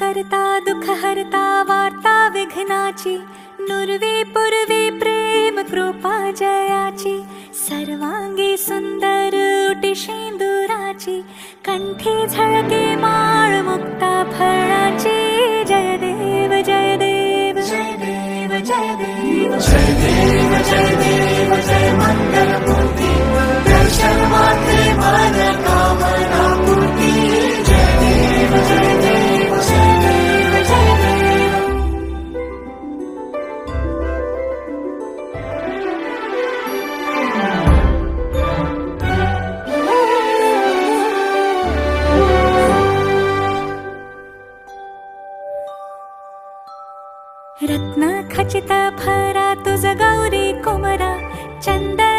करता दुःख हरता वार्ता विघ्नाची, नुरवी पुरवी प्रेम कृपा जयाची, सर्वांगी सुंदर उटी शेंदुराची, कंठी झळके माळ मुक्ता फळाची. जय देव जय देव जय देव जय देव जय देव जय देव जय मंगलमूर्ती, दर्शन मात्रे मन कामना पूर्ती. जय देव जय देव जय देव जय देव. रत्न खचित भरा तुझ गौरी कुमरा, चंदन